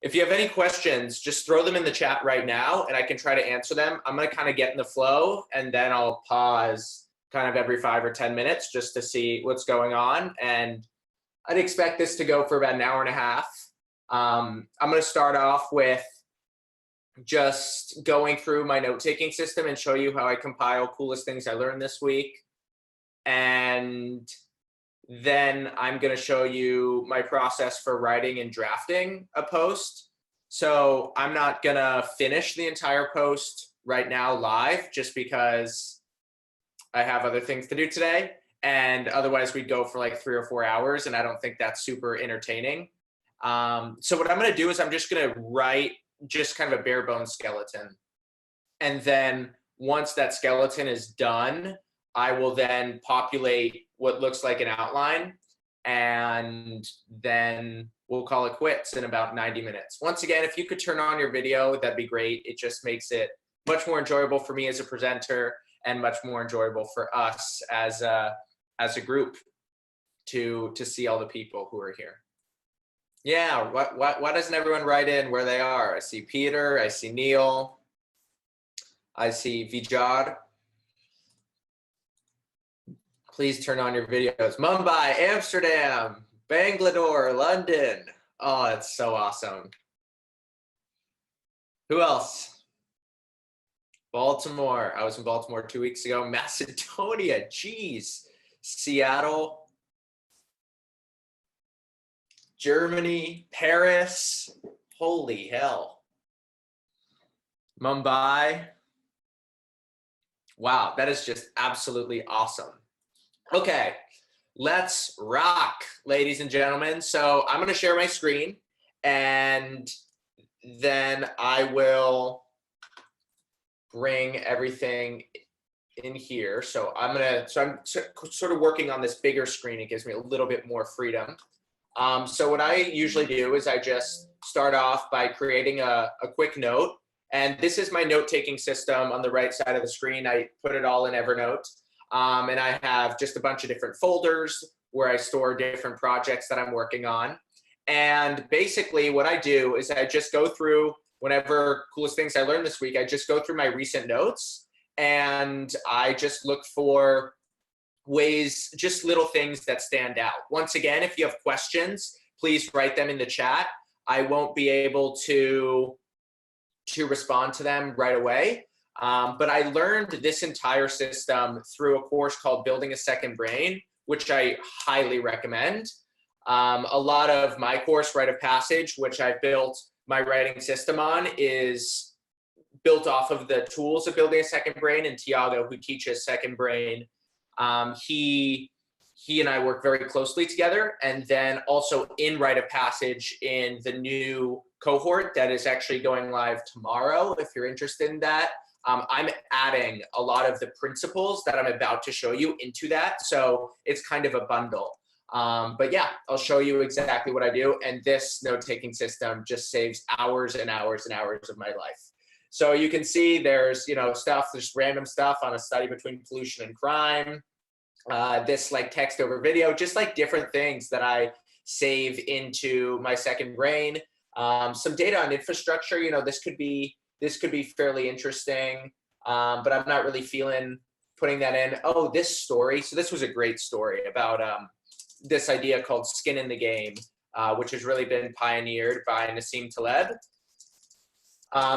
If you have any questions, just throw them in the chat right now and I can try to answer them. I'm going to kind of get in the flow and then I'll pause kind of every 5 or 10 minutes just to see what's going on. And I'd expect this to go for about an hour and a half. I'm going to start off with just going through my note-taking system and show you how I compile coolest things I learned this week. And then I'm going to show you my process for writing and drafting a post. So I'm not going to finish the entire post right now live just because I have other things to do today. And otherwise we'd go for like 3 or 4 hours and I don't think that's super entertaining. So what I'm going to do is I'm just going to write just kind of a bare bones skeleton. And then once that skeleton is done, I will then populate what looks like an outline, and then we'll call it quits in about 90 minutes. Once again, if you could turn on your video, that'd be great. It just makes it much more enjoyable for me as a presenter and much more enjoyable for us as a group to see all the people who are here. Yeah, why doesn't everyone write in where they are? I see Peter, I see Neil, I see Vijay. Please turn on your videos. Mumbai, Amsterdam, Bangalore, London. Oh, it's so awesome. Who else? Baltimore. I was in Baltimore 2 weeks ago. Macedonia, geez. Seattle. Germany, Paris. Holy hell. Mumbai. Wow, that is just absolutely awesome. Okay, let's rock, ladies and gentlemen. So I'm going to share my screen, and then I will bring everything in here. So I'm sort of working on this bigger screen. It gives me a little bit more freedom. So what I usually do is I just start off by creating a quick note. And this is my note-taking system on the right side of the screen. I put it all in Evernote. And I have just a bunch of different folders where I store different projects that I'm working on. And basically what I do is I just go through whenever coolest things I learned this week, I just go through my recent notes and I just look for ways, just little things that stand out. Once again, if you have questions, please write them in the chat. I won't be able to respond to them right away. But I learned this entire system through a course called Building a Second Brain, which I highly recommend. A lot of my course, Rite of Passage, which I built my writing system on, is built off of the tools of Building a Second Brain, and Tiago, who teaches Second Brain, he and I work very closely together. And then also in Rite of Passage in the new cohort that is actually going live tomorrow, if you're interested in that. I'm adding a lot of the principles that I'm about to show you into that. So it's kind of a bundle. But yeah, I'll show you exactly what I do. And this note-taking system just saves hours and hours and hours of my life. So you can see there's, there's random stuff on a study between pollution and crime. This like text over video, just like different things that I save into my second brain. Some data on infrastructure, this could be fairly interesting, but I'm not really feeling putting that in. Oh, this story. So this was a great story about this idea called skin in the game, which has really been pioneered by Nassim Taleb.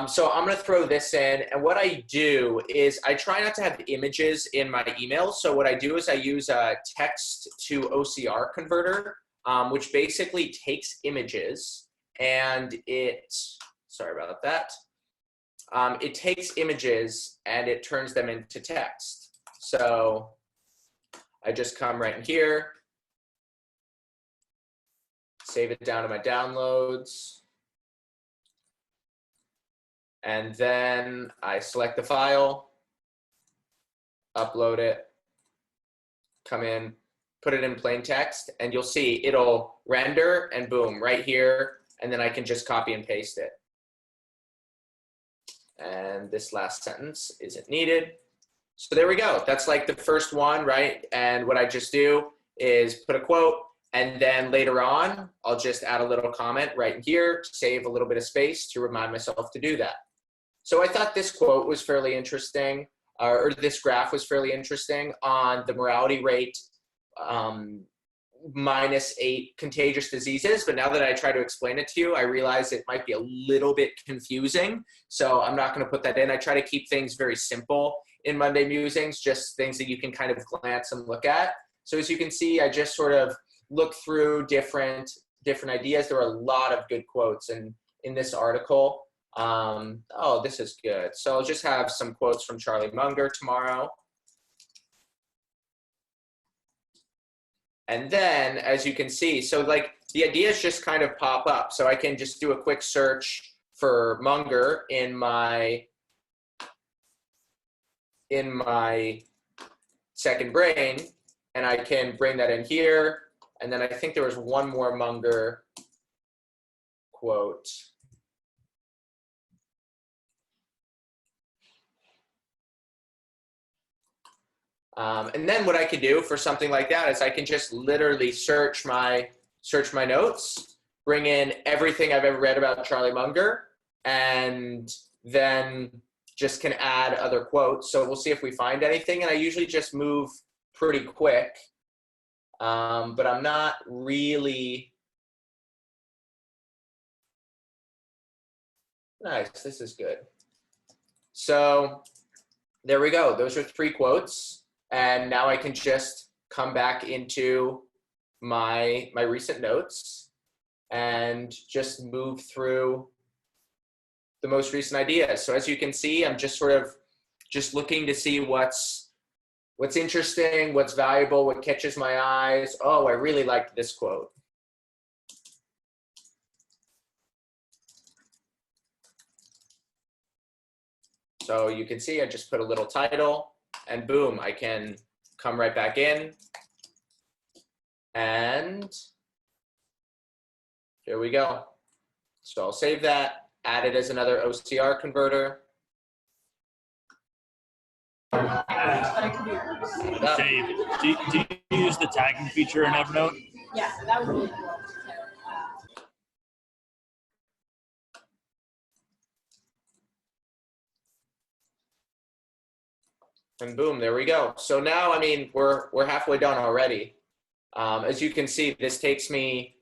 So I'm going to throw this in. And what I do is I try not to have images in my emails. So what I do is I use a text to OCR converter, which basically takes images and sorry about that. It takes images and it turns them into text. So I just come right in here, save it down to my downloads, and then I select the file, upload it, come in, put it in plain text, and you'll see it'll render and boom, right here, and then I can just copy and paste it. And this last sentence isn't needed. So there we go. That's like the first one, right? And what I just do is put a quote And then later on, I'll just add a little comment right in here, save a little bit of space to remind myself to do that. So I thought this quote was fairly interesting, or this graph was fairly interesting on the mortality rate -8 contagious diseases. But now that I try to explain it to you, I realize it might be a little bit confusing. So I'm not going to put that in. I try to keep things very simple in Monday Musings, just things that you can kind of glance and look at. So as you can see, I just sort of look through different ideas. There are a lot of good quotes in this article. Oh, this is good. So I'll just have some quotes from Charlie Munger tomorrow. And then, as you can see, so like the ideas just kind of pop up. So I can just do a quick search for Munger in my second brain, and I can bring that in here. And then I think there was one more Munger quote. And then what I could do for something like that is I can just literally search my notes, bring in everything I've ever read about Charlie Munger, and then just can add other quotes. So we'll see if we find anything. And I usually just move pretty quick, but I'm not really. Nice, this is good. So there we go. Those are 3 quotes. And now I can just come back into my recent notes and just move through the most recent ideas. So as you can see, I'm just sort of just looking to see what's interesting, what's valuable, what catches my eyes. Oh, I really liked this quote. So you can see I just put a little title, and boom, I can come right back in. And here we go. So I'll save that, add it as another OCR converter. Dave, do you use the tagging feature in Evernote? Yeah, that would be really cool. And boom, there we go. So now, I mean, we're halfway done already. As you can see, this takes me,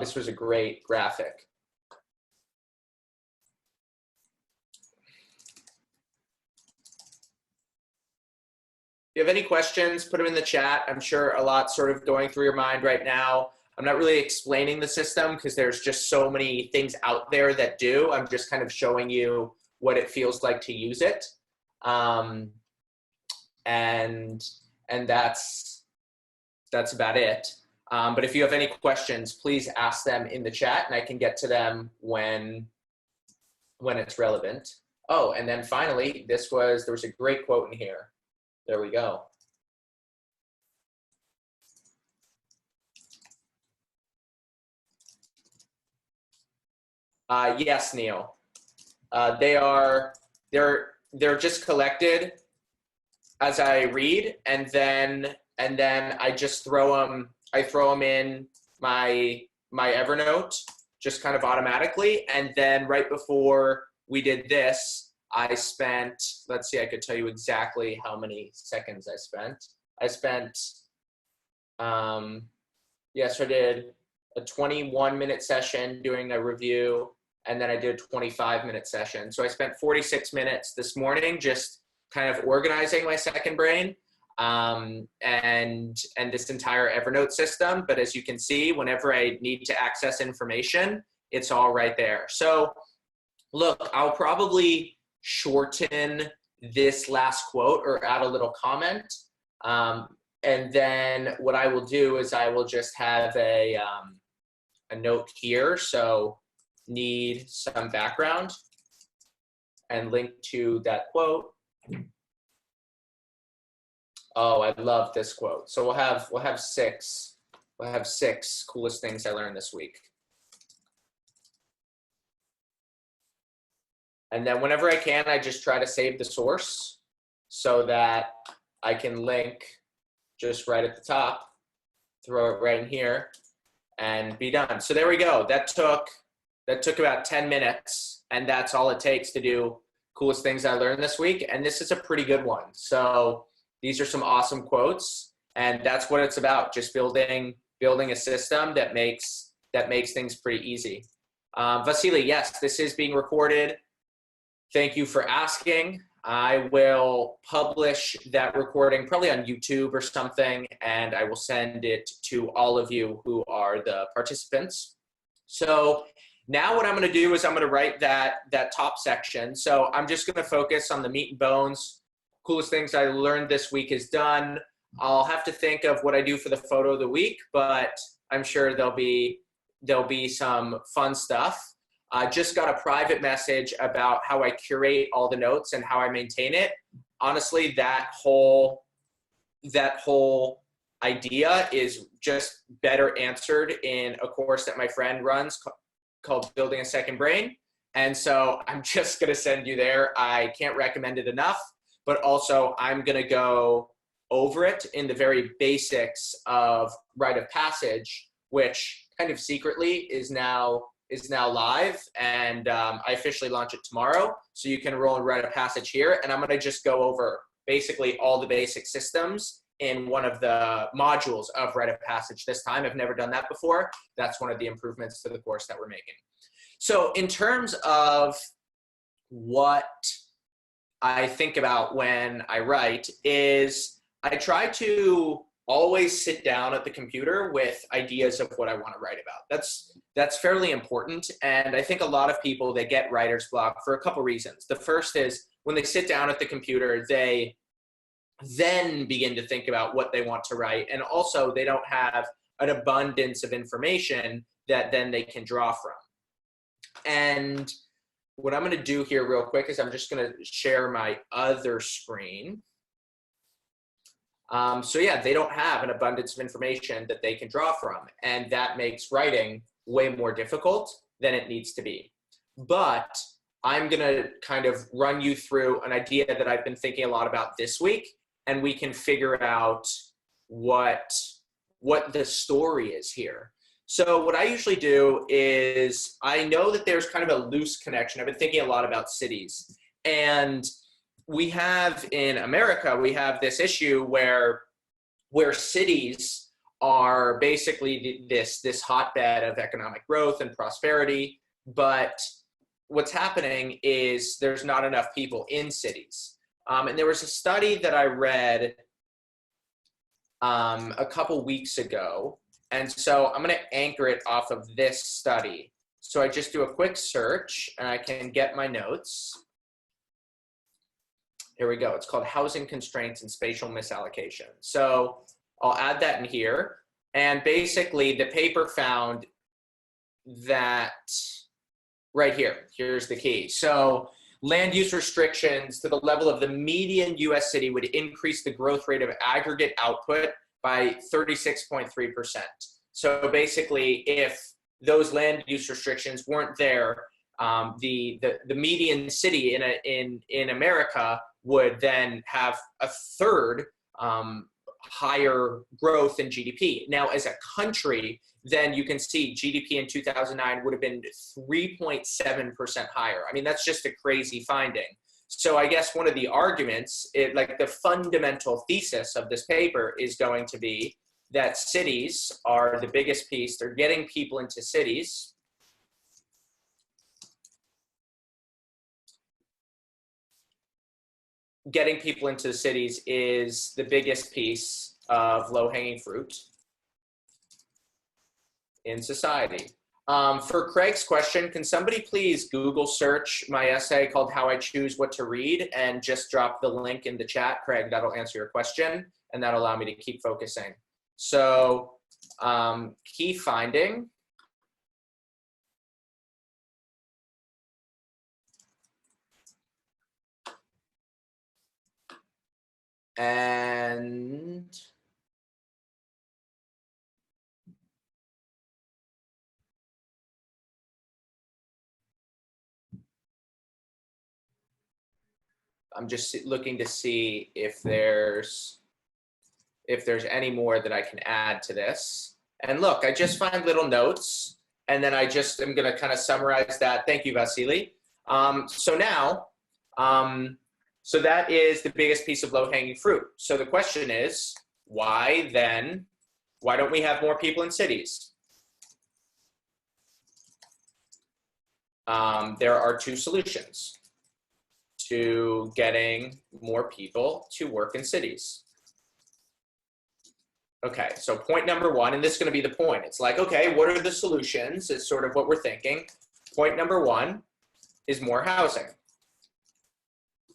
this was a great graphic. If you have any questions, put them in the chat. I'm sure a lot's sort of going through your mind right now. I'm not really explaining the system because there's just so many things out there that do. I'm just kind of showing you what it feels like to use it. And that's about it. But if you have any questions, please ask them in the chat and I can get to them when it's relevant. Oh, and then finally, there was a great quote in here. There we go. Yes, Neil. They're just collected as I read, and then I just throw them in my Evernote just kind of automatically. And then right before we did this, I spent, let's see, I could tell you exactly how many seconds I spent. Yes, I did a 21-minute session doing a review, and then I did a 25-minute session. So I spent 46 minutes this morning just kind of organizing my second brain and this entire Evernote system. But as you can see, whenever I need to access information, it's all right there. So look, I'll probably shorten this last quote or add a little comment. And then what I will do is I will just have a note here. So need some background and link to that quote. Oh, I love this quote. So we'll have six coolest things I learned this week. And then whenever I can, I just try to save the source so that I can link just right at the top, throw it right in here. and be done. So there we go. That took about 10 minutes, and that's all it takes to do coolest things I learned this week. And this is a pretty good one. So these are some awesome quotes, and that's what it's about, just building a system that makes things pretty easy. Vasily, yes, this is being recorded. Thank you for asking. I will publish that recording probably on YouTube or something, and I will send it to all of you who are the participants. So now what I'm going to do is I'm going to write that top section. So I'm just going to focus on the meat and bones. Coolest things I learned this week is done. I'll have to think of what I do for the photo of the week, but I'm sure there'll be some fun stuff. I just got a private message about how I curate all the notes and how I maintain it. Honestly, that whole idea is just better answered in a course that my friend runs called Building a Second Brain. And so I'm just going to send you there. I can't recommend it enough, but also I'm going to go over it in the very basics of rite of passage, which kind of secretly is now live, and I officially launch it tomorrow. So you can enroll in rite of passage here, and I'm going to just go over basically all the basic systems in one of the modules of rite of passage this time. I've never done that before. That's one of the improvements to the course that we're making. So in terms of what I think about when I write is I try to always sit down at the computer with ideas of what I want to write about. That's fairly important. And I think a lot of people, they get writer's block for a couple reasons. The first is when they sit down at the computer, they then begin to think about what they want to write. And also they don't have an abundance of information that then they can draw from. And what I'm going to do here real quick is I'm just going to share my other screen. So yeah, they don't have an abundance of information that they can draw from, and that makes writing way more difficult than it needs to be. But I'm gonna kind of run you through an idea that I've been thinking a lot about this week, and we can figure out what the story is here. So what I usually do is I know that there's kind of a loose connection. I've been thinking a lot about cities, and we have in America, we have this issue where cities are basically this hotbed of economic growth and prosperity, but what's happening is there's not enough people in cities. And there was a study that I read a couple weeks ago, and so I'm going to anchor it off of this study. So I just do a quick search, and I can get my notes. Here we go. It's called Housing Constraints and Spatial Misallocation. So I'll add that in here. And basically the paper found that right here, here's the key. So land use restrictions to the level of the median US city would increase the growth rate of aggregate output by 36.3%. So basically if those land use restrictions weren't there, the median city in America would then have a third higher growth in GDP. Now, as a country, then you can see GDP in 2009 would have been 3.7% higher. I mean, that's just a crazy finding. So I guess one of the arguments, like the fundamental thesis of this paper is going to be that cities are the biggest piece. They're getting people into cities. Getting people into the cities is the biggest piece of low-hanging fruit in society. For Craig's question, can somebody please Google search my essay called How I Choose What to Read and just drop the link in the chat? Craig, that'll answer your question, and that'll allow me to keep focusing. So key finding. And I'm just looking to see if there's any more that I can add to this. And look, I just find little notes, and then I just am going to kind of summarize that. Thank you, Vasily. So now, so that is the biggest piece of low-hanging fruit. So the question is, why don't we have more people in cities? There are two solutions to getting more people to work in cities. Okay, so point number one, and this is going to be the point. It's like, okay, what are the solutions? It's sort of what we're thinking. Point number one is more housing.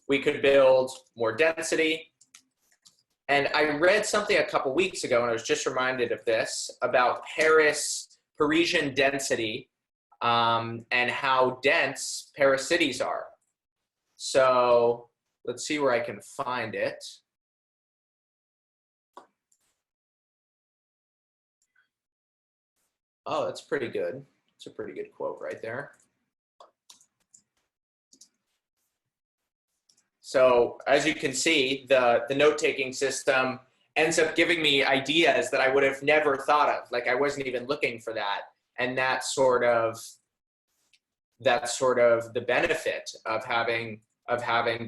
We could build more density. And I read something a couple weeks ago, and I was just reminded of this, about Parisian density, and how dense Paris cities are. So let's see where I can find it. Oh, that's pretty good. It's a pretty good quote right there. So as you can see, the note-taking system ends up giving me ideas that I would have never thought of. Like I wasn't even looking for that. And that's sort of the benefit of having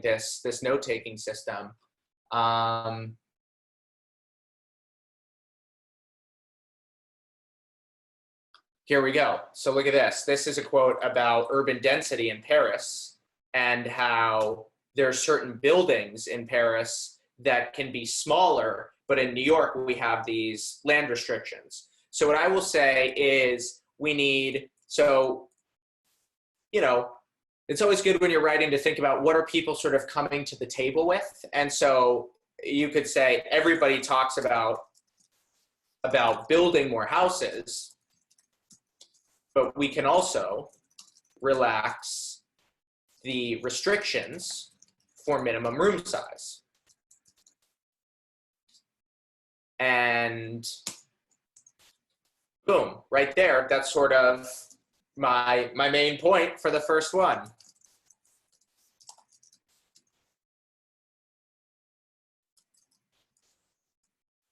this note-taking system. Here we go. So look at this. This is a quote about urban density in Paris and how there are certain buildings in Paris that can be smaller, but in New York, we have these land restrictions. So what I will say is we need, so, you know, it's always good when you're writing to think about what are people sort of coming to the table with. And so you could say everybody talks about building more houses, but we can also relax the restrictions for minimum room size. And boom, right there, that's sort of my main point for the first one.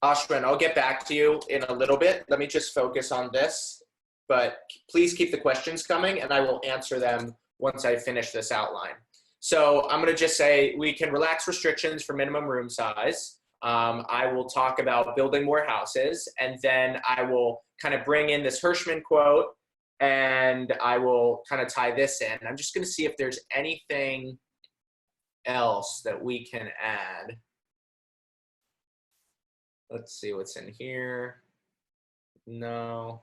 Ashwin, I'll get back to you in a little bit. Let me just focus on this, but please keep the questions coming and I will answer them once I finish this outline. So I'm gonna just say we can relax restrictions for minimum room size. I will talk about building more houses, and then I will kind of bring in this Hirschman quote, and I will kind of tie this in. I'm just gonna see if there's anything else that we can add. Let's see what's in here. No,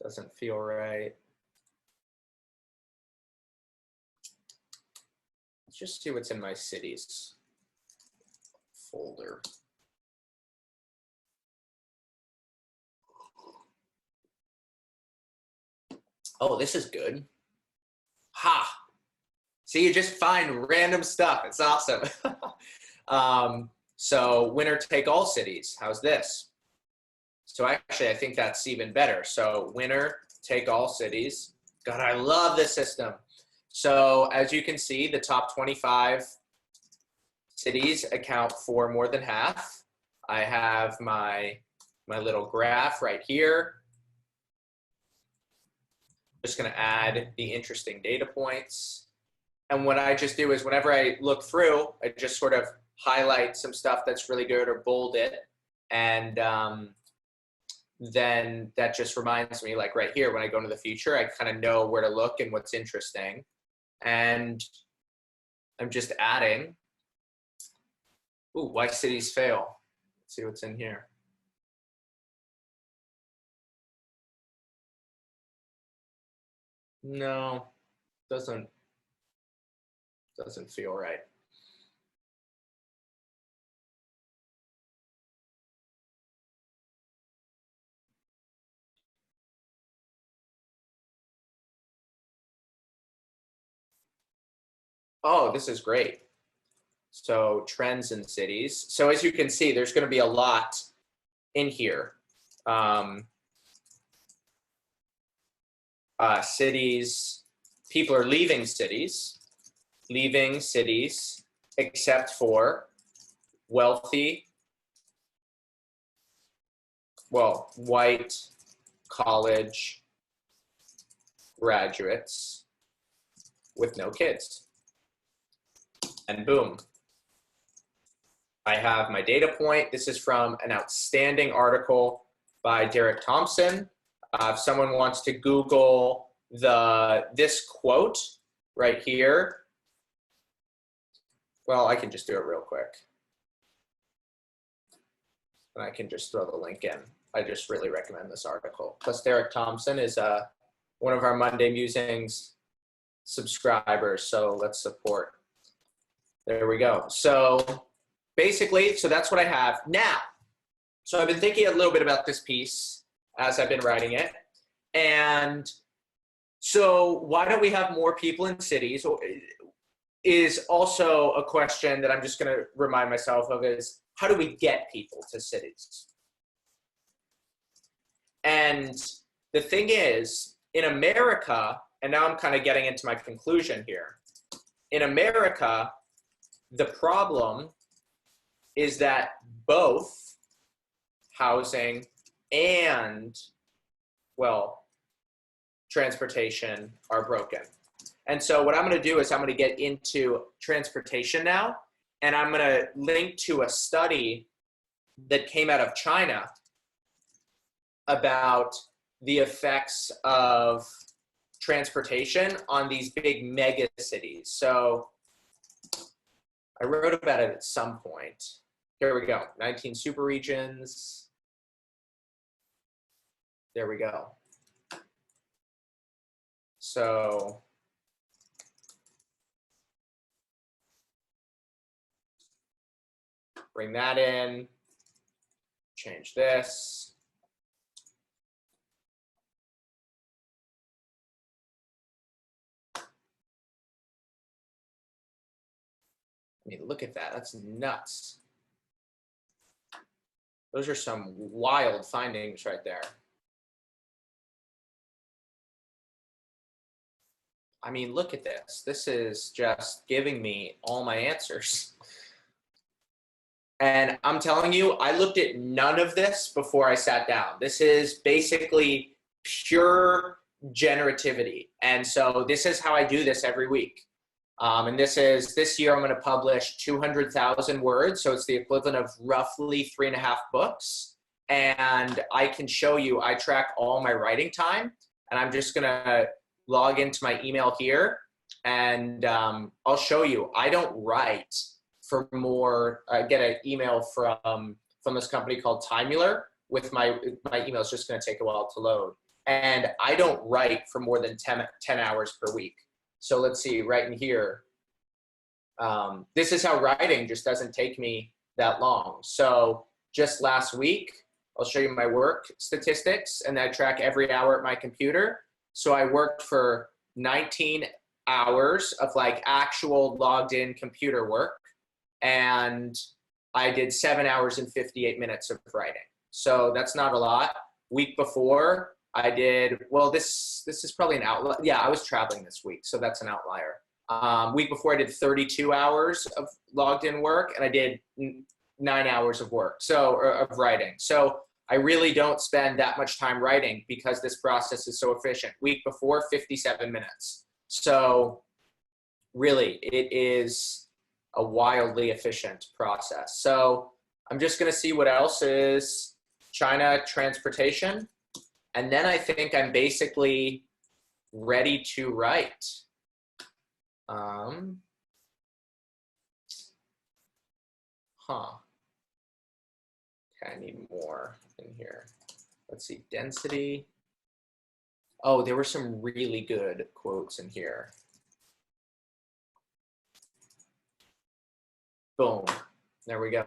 doesn't feel right. Let's just see what's in my cities folder. Oh, this is good. Ha! See, you just find random stuff. It's awesome. So winner take all cities. How's this? So actually, I think that's even better. So winner take all cities. God, I love this system. So as you can see, the top 25 cities account for more than half. I have my little graph right here. Just going to add the interesting data points. And what I just do is whenever I look through, I just sort of highlight some stuff that's really good or bold it. And then that just reminds me, like right here, when I go into the future, I kind of know where to look and what's interesting. And I'm just adding, ooh, why cities fail. Let's see what's in here. No, doesn't feel right. Oh, this is great. So trends in cities. So as you can see, there's going to be a lot in here. Cities, people are leaving cities, except for wealthy well, white college graduates with no kids. And boom, I have my data point. This is from an outstanding article by Derek Thompson. If someone wants to Google this quote right here, well, I can just do it real quick. And I can just throw the link in. I just really recommend this article. Plus, Derek Thompson is one of our Monday Musings subscribers, so let's support. There we go. So basically, so that's what I have now. So I've been thinking a little bit about this piece as I've been writing it. And so why don't we have more people in cities is also a question that I'm just going to remind myself of is, how do we get people to cities? And the thing is, in America, and now I'm kind of getting into my conclusion here. In America, the problem is that both housing and, well, transportation are broken. And so what I'm going to do is I'm going to get into transportation now, and I'm going to link to a study that came out of China about the effects of transportation on these big mega cities. So I wrote about it at some point. Here we go, 19 super regions. There we go. So bring that in, change this. I mean, look at that, that's nuts. Those are some wild findings right there. I mean, look at this. This is just giving me all my answers. And I'm telling you, I looked at none of this before I sat down. This is basically pure generativity. And so this is how I do this every week. And this year I'm going to publish 200,000 words. So it's the equivalent of roughly 3.5 books. And I can show you, I track all my writing time, and I'm just going to log into my email here, and I'll show you. I don't write for more. I get an email from this company called Timular with my email is just going to take a while to load, and I don't write for more than 10 hours per week. So let's see, right in here, this is how writing just doesn't take me that long. So just last week, I'll show you my work statistics, and I track every hour at my computer. So I worked for 19 hours of like actual logged in computer work, and I did 7 hours and 58 minutes of writing. So that's not a lot. Week before I did, well, this is probably an outlier. Yeah, I was traveling this week, so that's an outlier. Week before I did 32 hours of logged in work, and I did 9 hours of work, so of writing. So I really don't spend that much time writing because this process is so efficient. Week before, 57 minutes. So really, it is a wildly efficient process. So I'm just going to see what else is China transportation. And then I think I'm basically ready to write. Okay, I need more in here. Let's see, density. Oh, there were some really good quotes in here. Boom, there we go.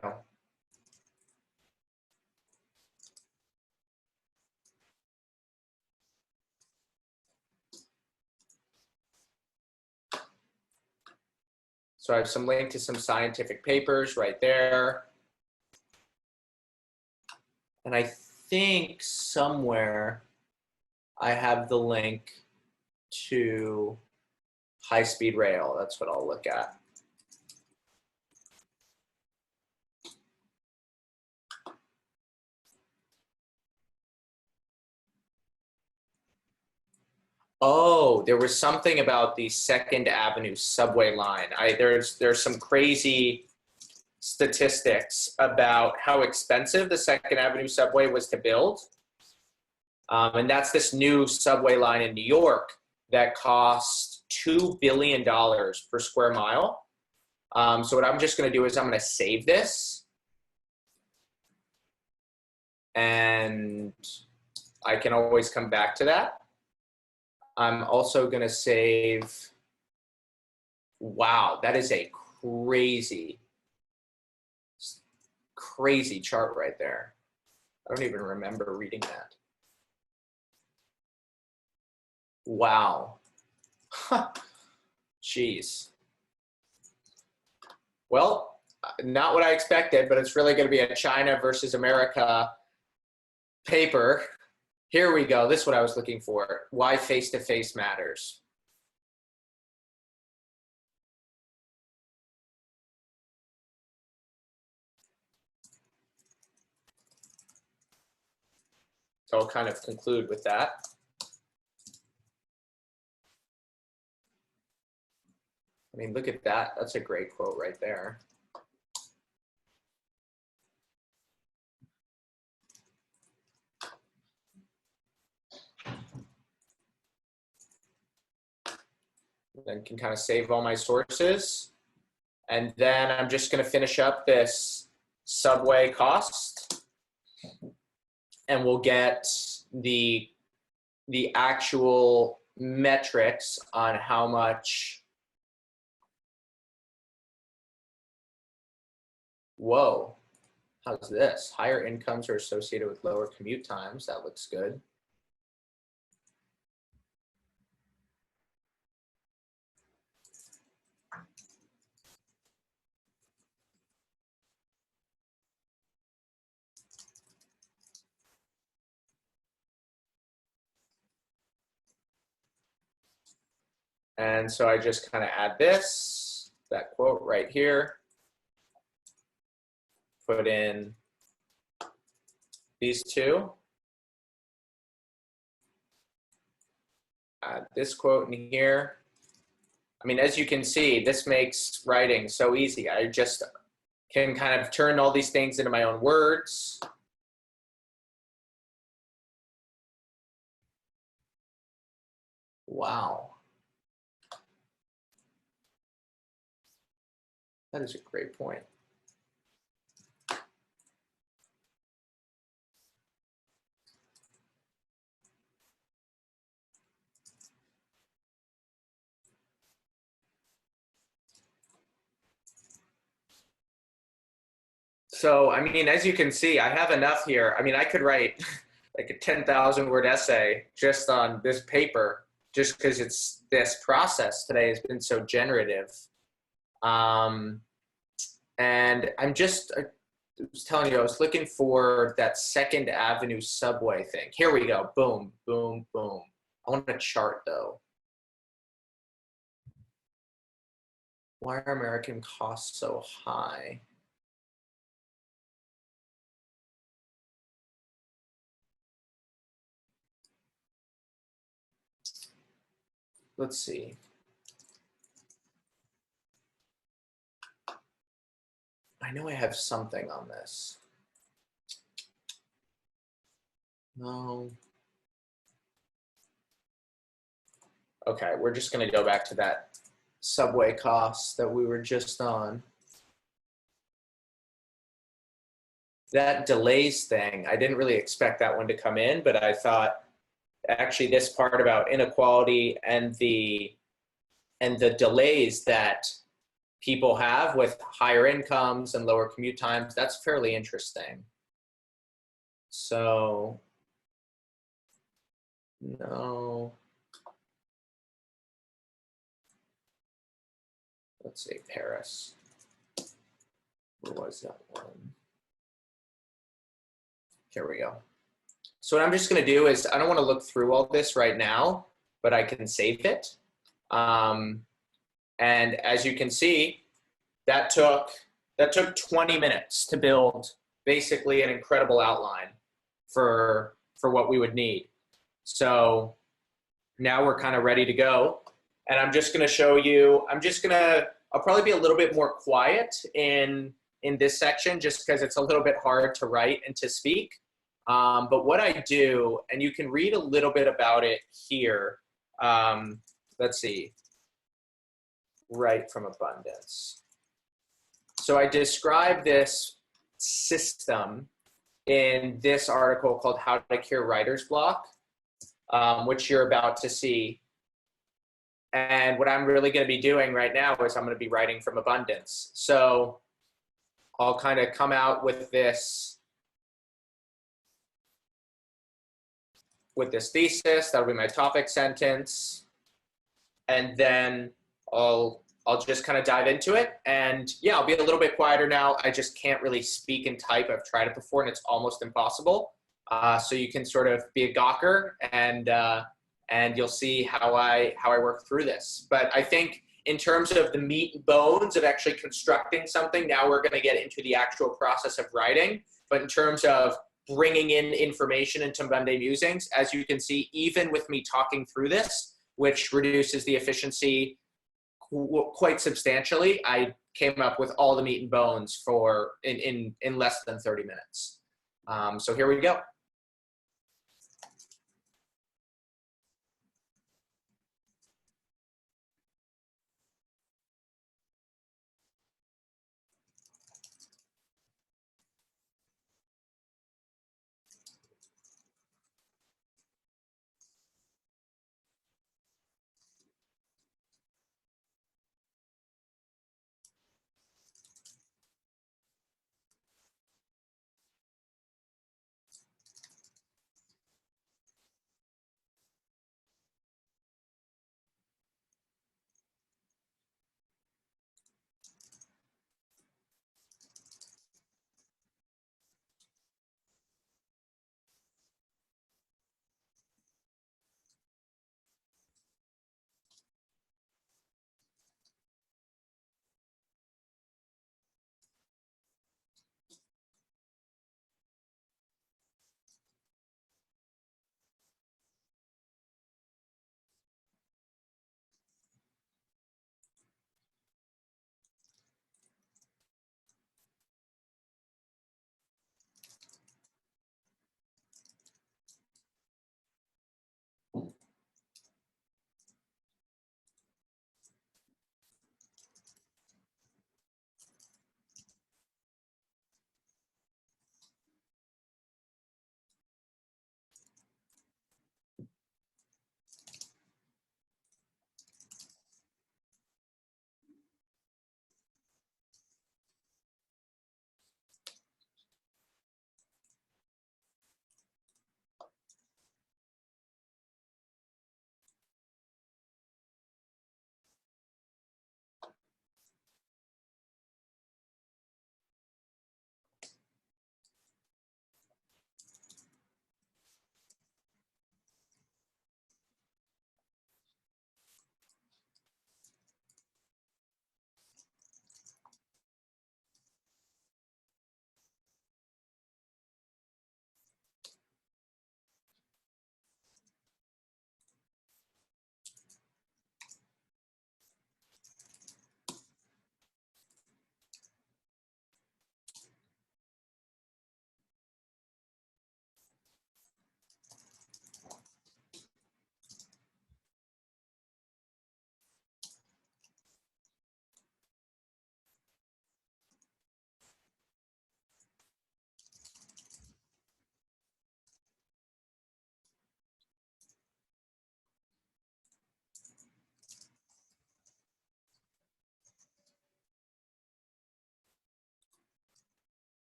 So I have some link to some scientific papers right there. And I think somewhere I have the link to high-speed rail. That's what I'll look at. Oh, there was something about the Second Avenue subway line. There's some crazy statistics about how expensive the Second Avenue subway was to build. And that's this new subway line in New York that cost $2 billion per square mile. So what I'm just going to do is I'm going to save this. And I can always come back to that. I'm also going to save. Wow, that is a crazy chart right there. I don't even remember reading that. Wow. Jeez. Well, not what I expected, but it's really going to be a China versus America paper. Here we go. This is what I was looking for. Why face-to-face matters. So I'll kind of conclude with that. I mean, look at that. That's a great quote right there. Then can kind of save all my sources. And then I'm just going to finish up this subway cost. And we'll get the actual metrics on how much. Whoa, how's this? Higher incomes are associated with lower commute times. That looks good. And so I just kind of add that quote right here, put in these two, add this quote in here. I mean, as you can see, this makes writing so easy. I just can kind of turn all these things into my own words. Wow. That is a great point. So, I mean, as you can see, I have enough here. I mean, I could write like a 10,000 word essay just on this paper, just because it's this process today has been so generative. And I was telling you, I was looking for that Second Avenue subway thing. Here we go. Boom, boom, boom. I want a chart though. Why are American costs so high? Let's see. I know I have something on this. No. Okay, we're just going to go back to that subway cost that we were just on. That delays thing, I didn't really expect that one to come in, but I thought actually this part about inequality and the delays that people have with higher incomes and lower commute times, that's fairly interesting. So, no. Let's say Paris. Where was that one? Here we go. So what I'm just going to do is, I don't want to look through all this right now, but I can save it. And as you can see, that took 20 minutes to build basically an incredible outline for what we would need. So now we're kind of ready to go. And I'm just going to show you, I'll probably be a little bit more quiet in this section just because it's a little bit hard to write and to speak. But what I do, and you can read a little bit about it here. Let's see, write from abundance. So I describe this system in this article called How to Cure Writer's Block, which you're about to see. And what I'm really going to be doing right now is I'm going to be writing from abundance. So I'll kind of come out with this thesis. That'll be my topic sentence. And then I'll just kind of dive into it. And yeah, I'll be a little bit quieter now. I just can't really speak and type. I've tried it before and it's almost impossible. So you can sort of be a gawker and you'll see how I work through this. But I think in terms of the meat and bones of actually constructing something, now we're going to get into the actual process of writing. But in terms of bringing in information into Monday Musings, as you can see, even with me talking through this, which reduces the efficiency quite substantially, I came up with all the meat and bones for in less than 30 minutes. So here we go.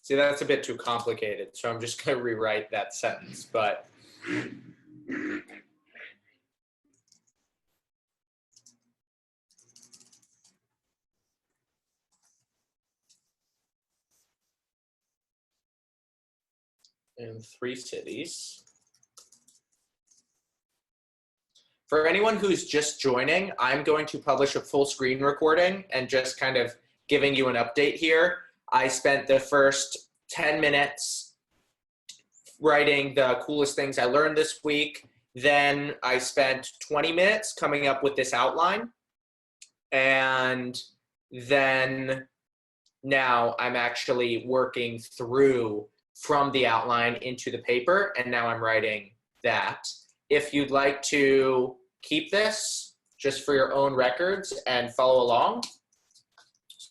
See, that's a bit too complicated, so I'm just going to rewrite that sentence, but in 3 cities. For anyone who's just joining, I'm going to publish a full screen recording and just kind of giving you an update here. I spent the first 10 minutes writing the coolest things I learned this week. Then I spent 20 minutes coming up with this outline. And then now I'm actually working through from the outline into the paper, and now I'm writing that. If you'd like to keep this just for your own records and follow along,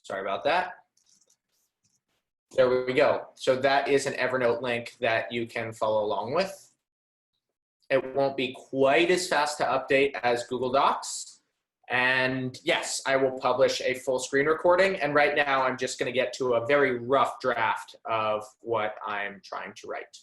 sorry about that. There we go. So that is an Evernote link that you can follow along with. It won't be quite as fast to update as Google Docs. And yes, I will publish a full screen recording. And right now I'm just going to get to a very rough draft of what I'm trying to write.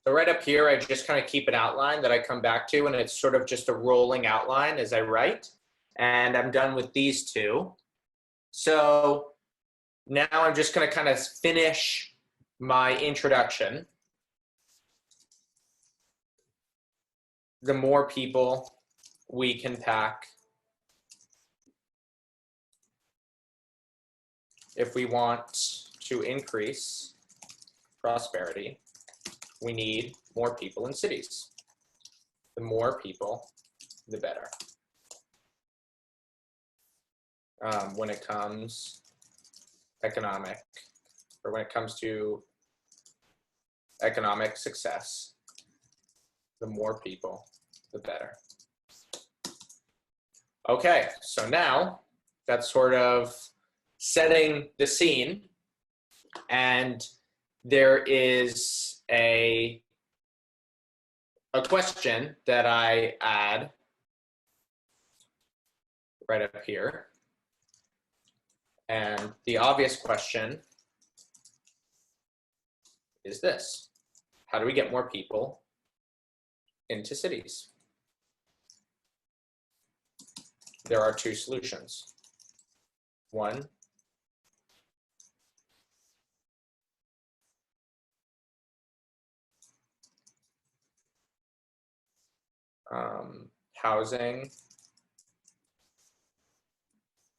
So right up here, I just kind of keep an outline that I come back to, and it's sort of just a rolling outline as I write. And I'm done with these two. So now I'm just going to kind of finish my introduction. The more people we can pack if we want to increase prosperity, we need more people in cities. The more people, the better. When it comes when it comes to economic success, the more people, the better. Okay, so now that's sort of setting the scene, and there is a question that I add right up here. And the obvious question is this: how do we get more people into cities? There are two solutions. One, housing,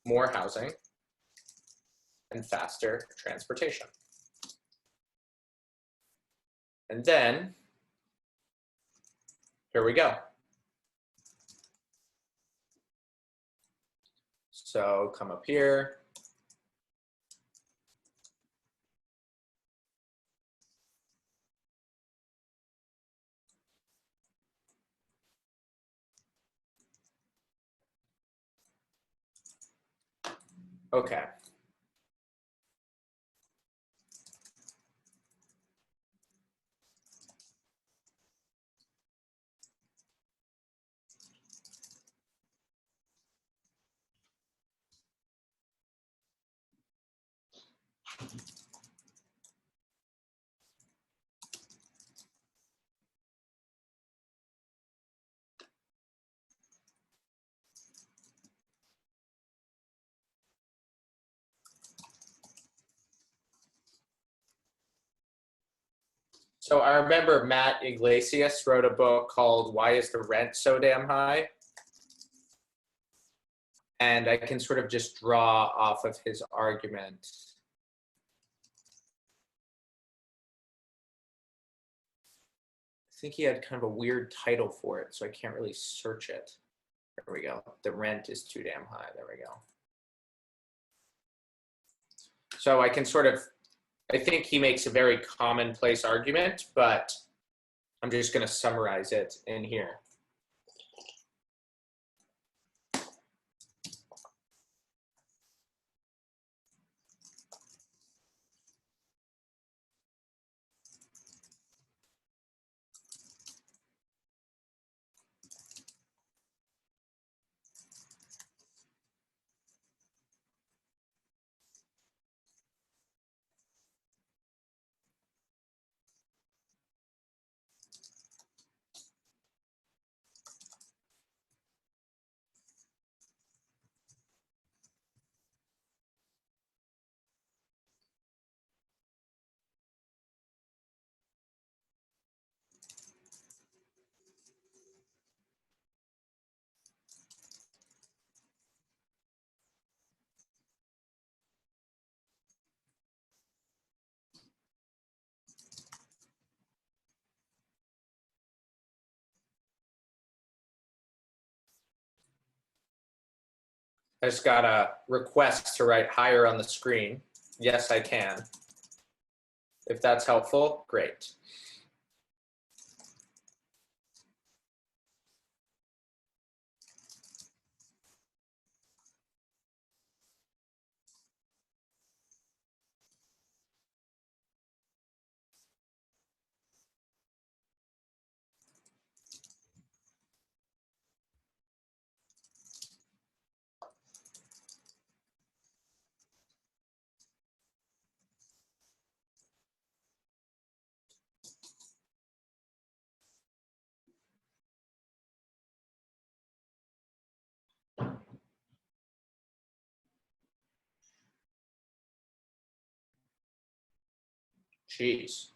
more housing, and faster transportation. And then, here we go. So come up here. Okay. So I remember Matt Iglesias wrote a book called Why is the Rent So Damn High? And I can sort of just draw off of his argument. I think he had kind of a weird title for it, so I can't really search it. There we go. The rent is too damn high. There we go. So I can sort of, I think he makes a very commonplace argument, but I'm just going to summarize it in here. I just got a request to write higher on the screen. Yes, I can. If that's helpful, great. Jeez.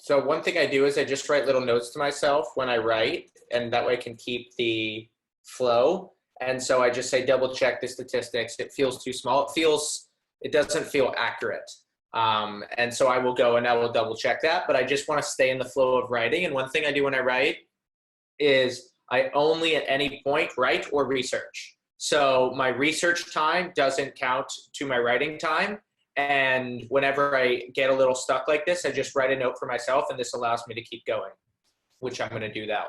So one thing I do is I just write little notes to myself when I write, and that way I can keep the flow. And so I just say, double check the statistics. It feels too small. It doesn't feel accurate. And so I will go and I will double check that, but I just want to stay in the flow of writing. And one thing I do when I write is I only at any point write or research. So my research time doesn't count to my writing time. And whenever I get a little stuck like this, I just write a note for myself, and this allows me to keep going, which I'm going to do now.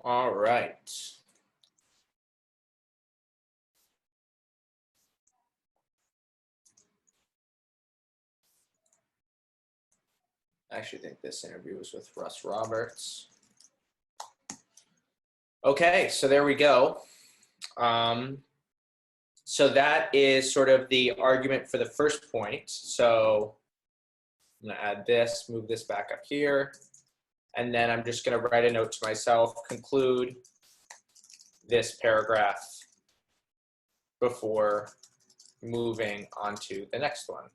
All right. I actually think this interview was with Russ Roberts. Okay, so there we go. So that is sort of the argument for the first point. So I'm gonna add this, move this back up here, and then I'm just gonna write a note to myself, conclude this paragraph before moving on to the next one.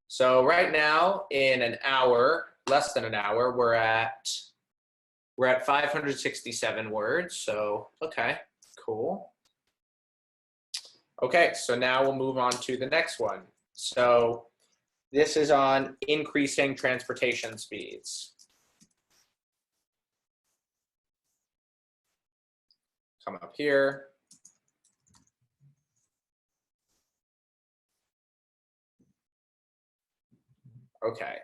So right now, in an hour, less than an hour, we're at 567 words. So, okay, cool. Okay, so now we'll move on to the next one. So this is on increasing transportation speeds. Come up here. Okay.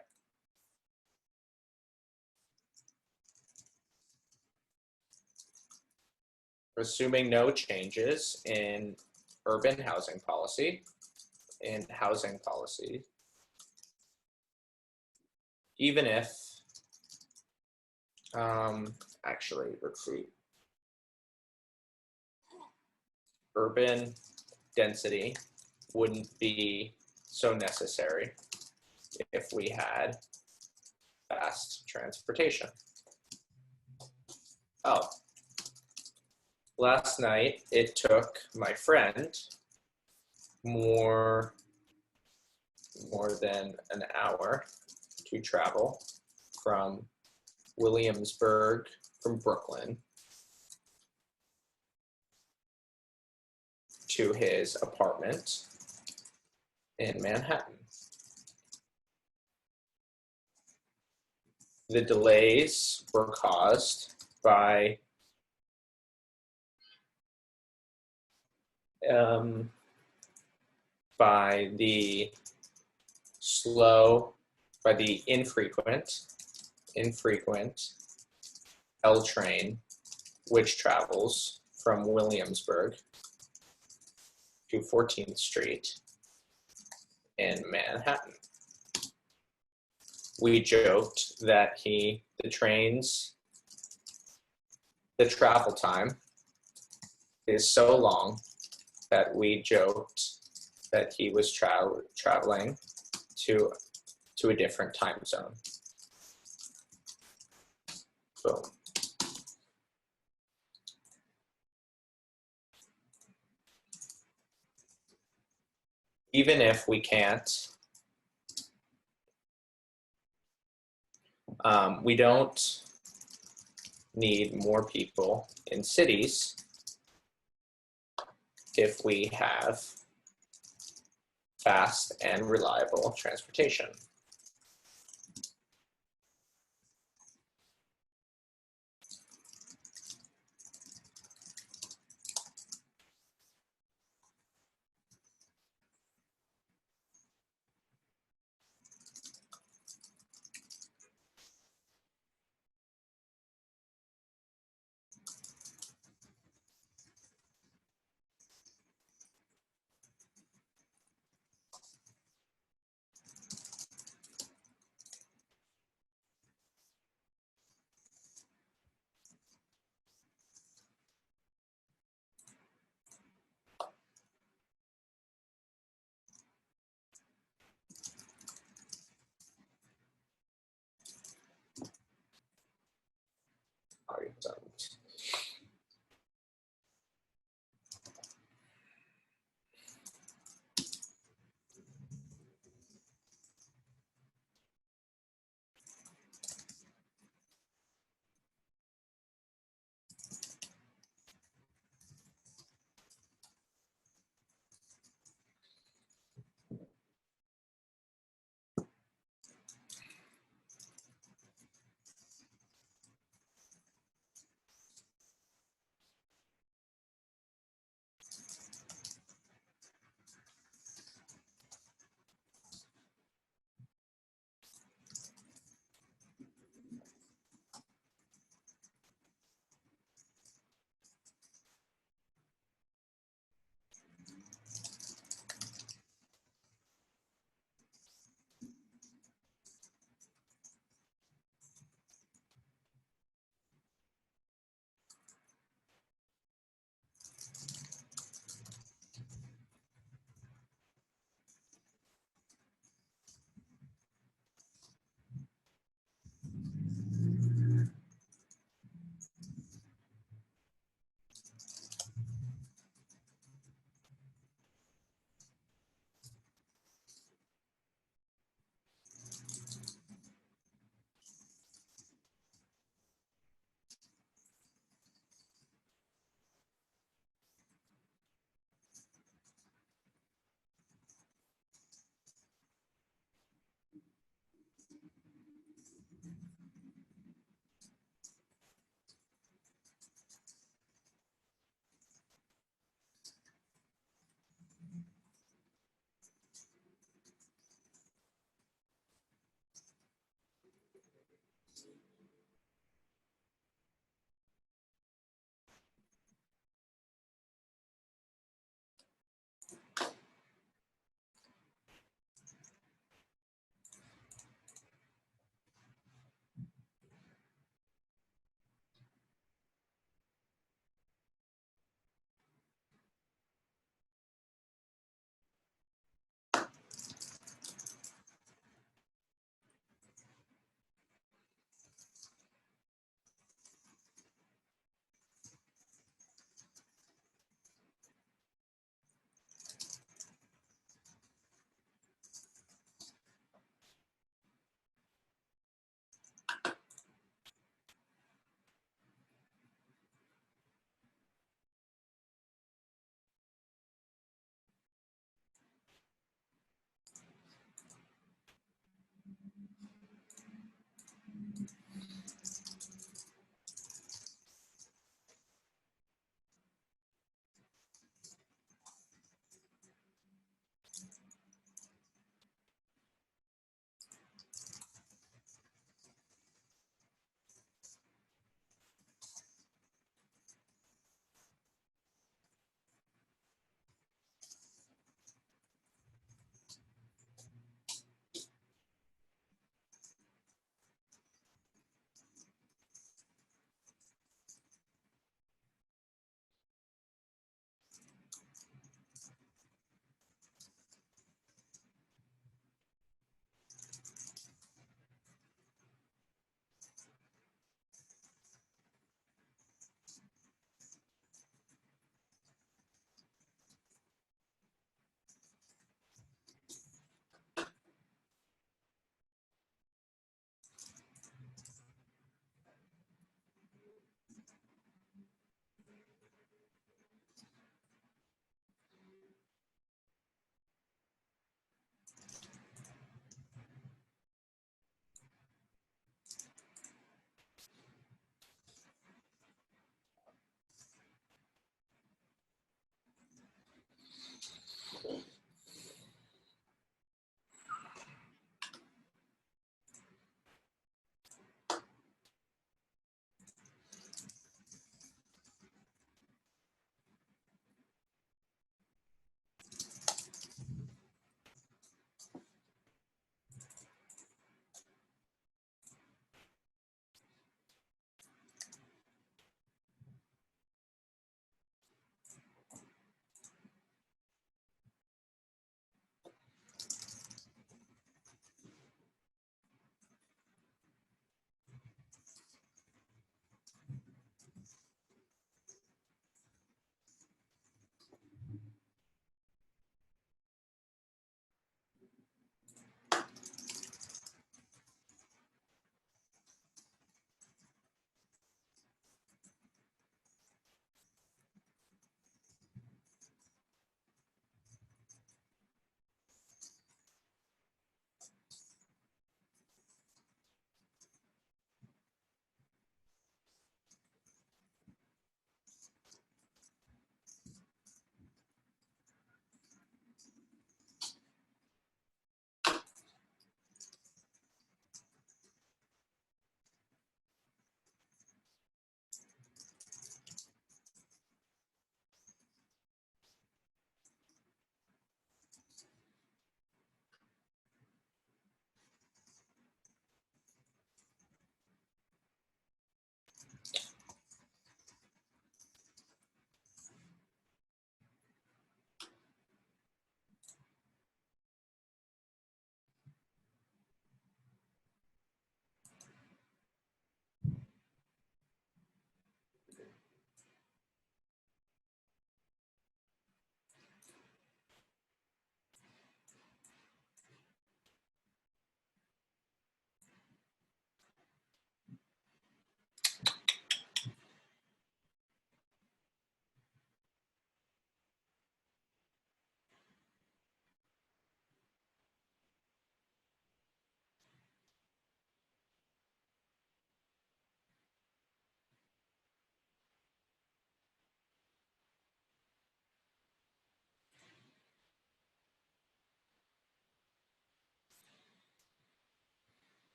Assuming no changes in urban housing policy, even if, actually, recruit urban density wouldn't be so necessary if we had fast transportation. Oh, last night it took my friend more than an hour to travel from Williamsburg, from Brooklyn, to his apartment in Manhattan. The delays were caused by by the infrequent L train, which travels from Williamsburg to 14th Street in Manhattan. We joked that the travel time is so long that we joked that he was traveling to a different time zone. Boom. Even if we can't, we don't need more people in cities if we have fast and reliable transportation.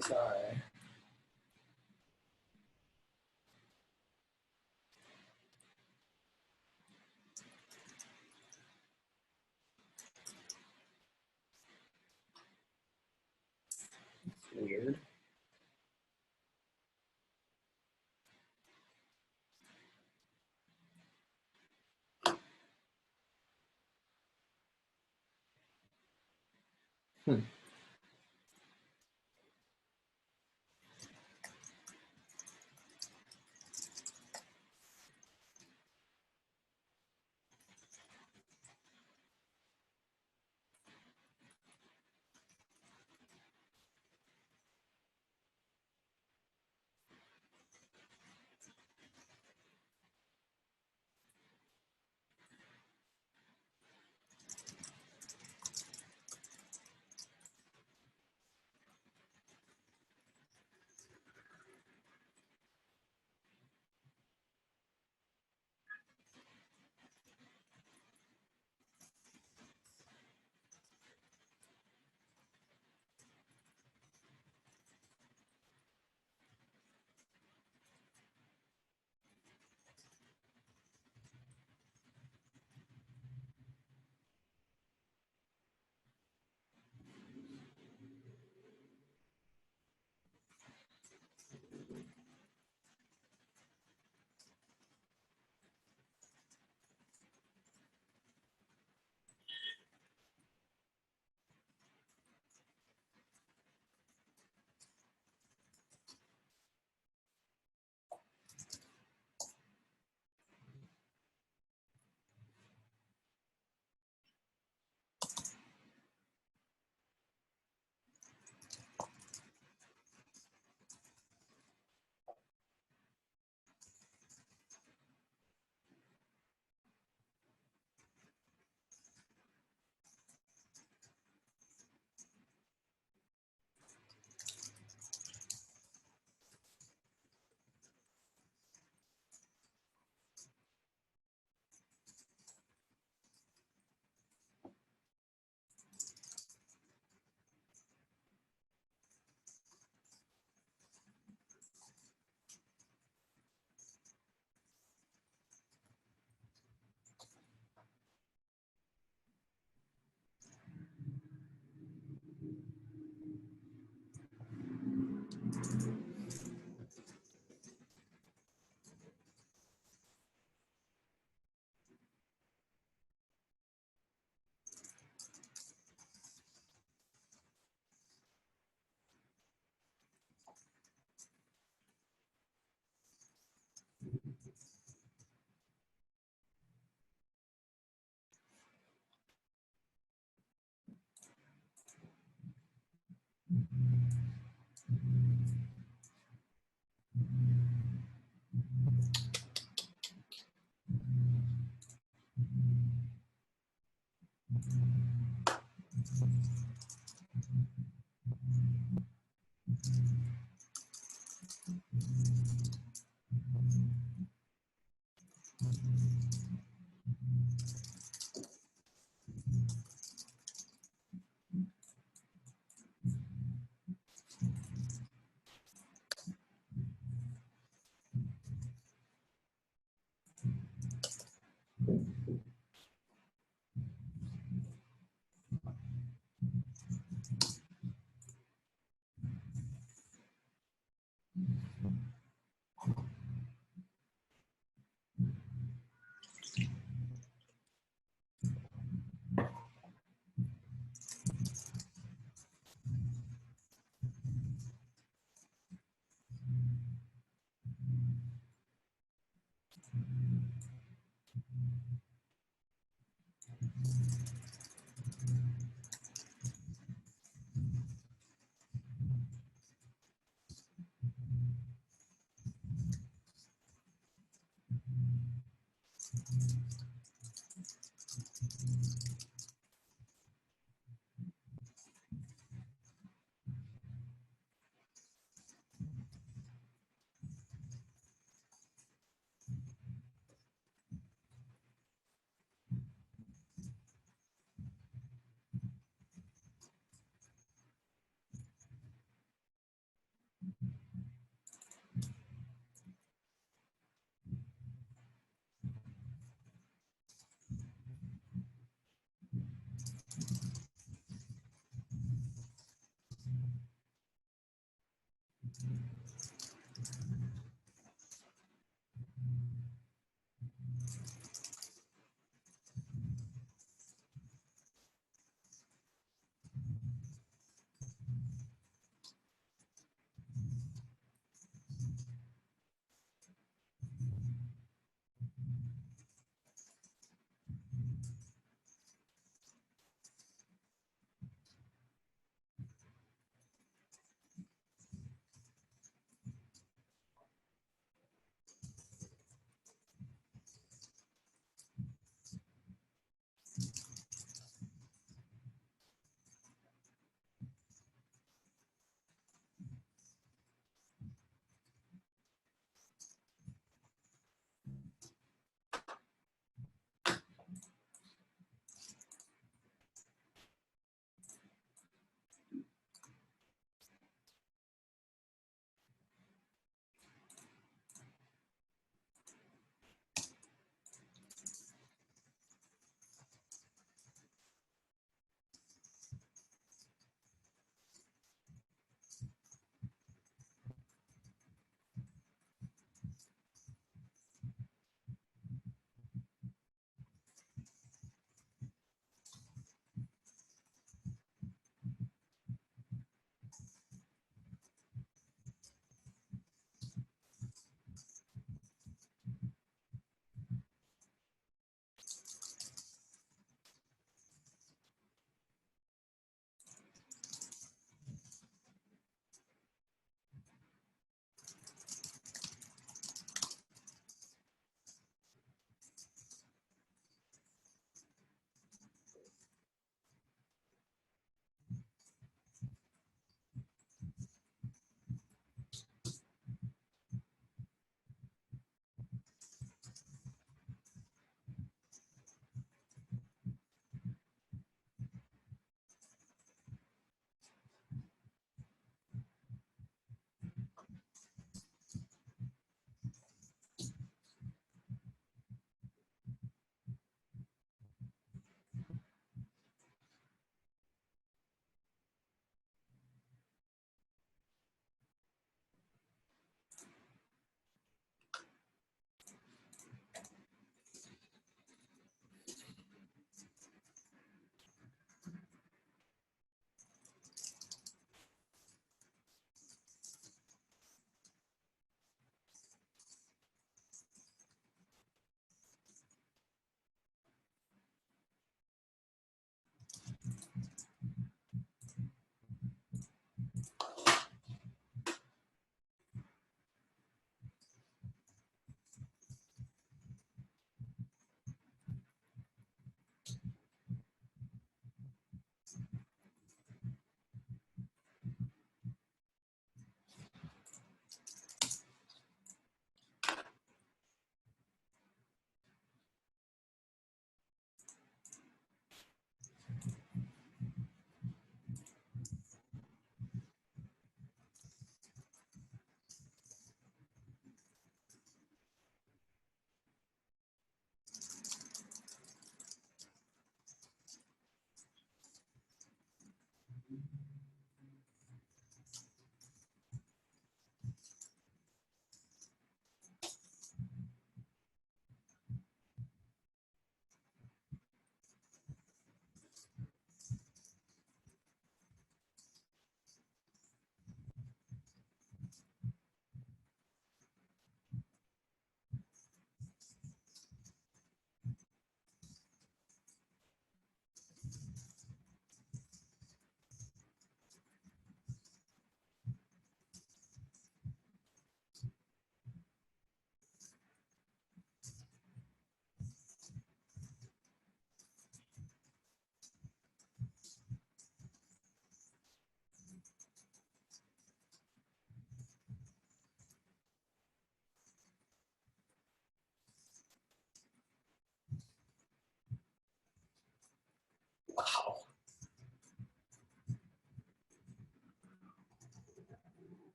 so sorry. It's weird.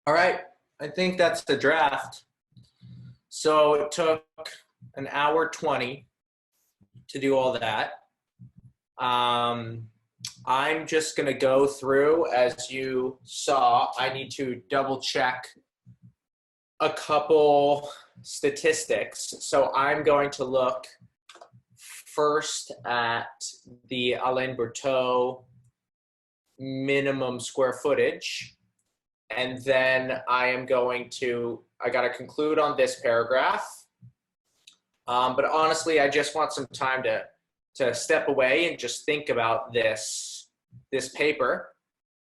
All right, I think that's the draft. So it took an hour 20 to do all that. I'm just going to go through, as you saw, I need to double check a couple statistics. So I'm going to look first at the Alain Berthaud minimum square footage. And then I got to conclude on this paragraph. But honestly, I just want some time to step away and just think about this paper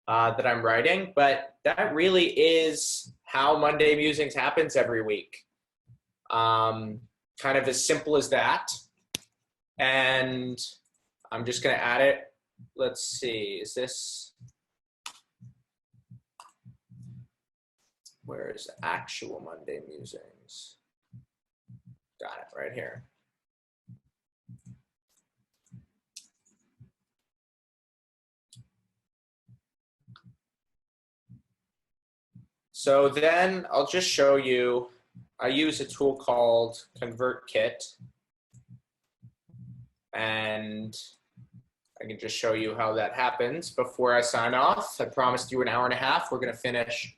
that I'm writing. But that really is how Monday Musings happens every week. Kind of as simple as that. And I'm just going to add it. Let's see, where is actual Monday Musings? Got it right here. So then I'll just show you, I use a tool called ConvertKit, and I can just show you how that happens before I sign off. I promised you an hour and a half. We're going to finish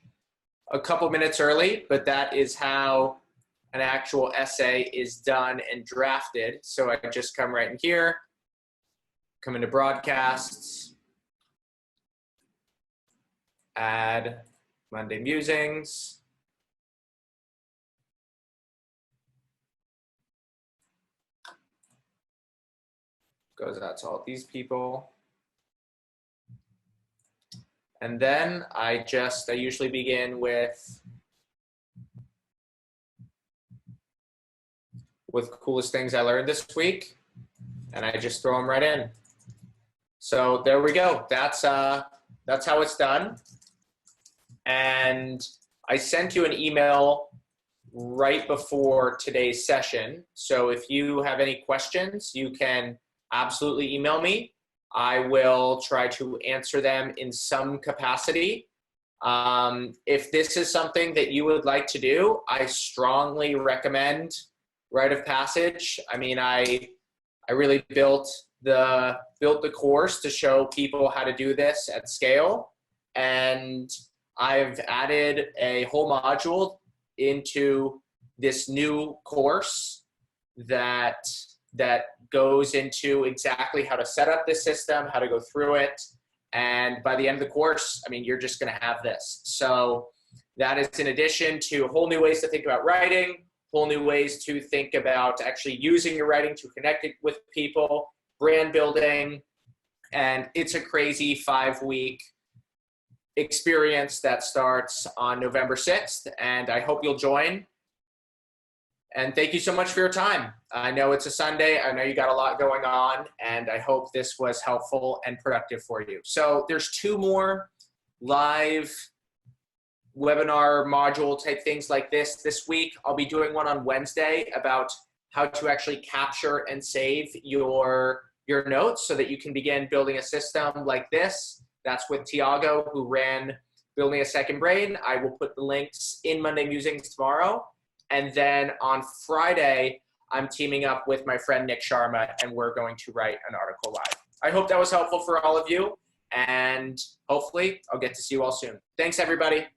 a couple minutes early, but that is how an actual essay is done and drafted. So I just come right in here, come into broadcasts, add Monday Musings. Goes out to all these people. And then I usually begin with coolest things I learned this week, and I just throw them right in. So there we go. That's how it's done. And I sent you an email right before today's session. So if you have any questions, you can absolutely email me. I will try to answer them in some capacity. If this is something that you would like to do, I strongly recommend Rite of Passage. I mean, I really built the course to show people how to do this at scale, and I've added a whole module into this new course that goes into exactly how to set up this system, how to go through it. And by the end of the course, I mean, you're just going to have this. So that is in addition to whole new ways to think about writing, whole new ways to think about actually using your writing to connect it with people, brand building. And it's a crazy 5-week experience that starts on November 6th. And I hope you'll join. And thank you so much for your time. I know it's a Sunday. I know you got a lot going on, and I hope this was helpful and productive for you. So there's 2 more live webinar module type things like this week. I'll be doing one on Wednesday about how to actually capture and save your notes so that you can begin building a system like this. That's with Tiago, who ran Building a Second Brain. I will put the links in Monday Musings tomorrow. And then on Friday, I'm teaming up with my friend Nick Sharma, and we're going to write an article live. I hope that was helpful for all of you, and hopefully I'll get to see you all soon. Thanks, everybody.